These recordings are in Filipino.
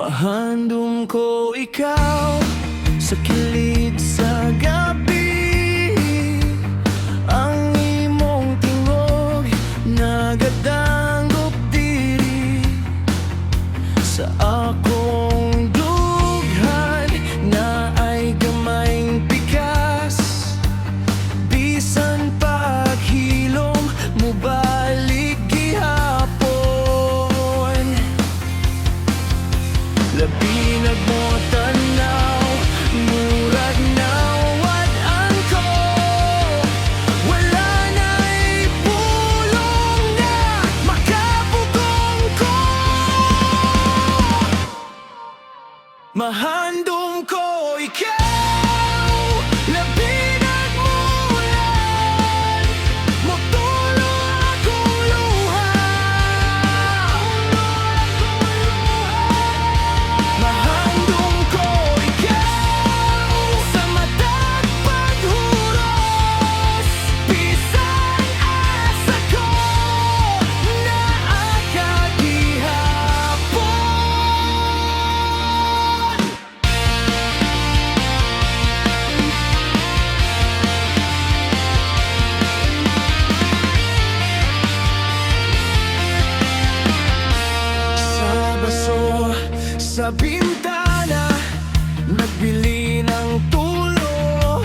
Mahandom ko ikaw sa kilid sa gabi. Ang imong tingog nagadangop diri sa akong dughan na ay gamayng pikas. Bisan paghilom mo balik gihapon. Labi nagmo tanaw, murag nawad-an ko. Wala na'y pulong na makapugong ko. Mahandom ko ikaw, labi nagmulan, motulo akong luha. Mahandom ko ikaw sa matag paghuros. Bisan asa ko naa kagihapon. Sa baso, sa bintana, nagbili ng tulo.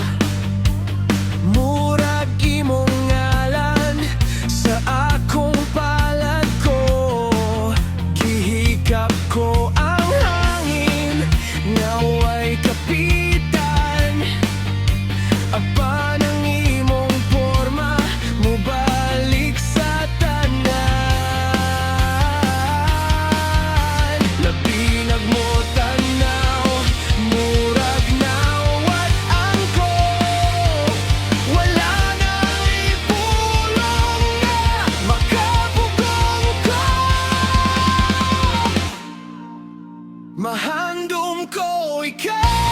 Murag imong ngalan sa akong palad ko. Gihikap ko ang hangin nga way kapitan. Aba ng imong porma, mubalik sa tanan. Labi nagmo tanaw, murag nawad-an ko. Wala na'y pulong na makapugong ko. Mahandom ko ikaw.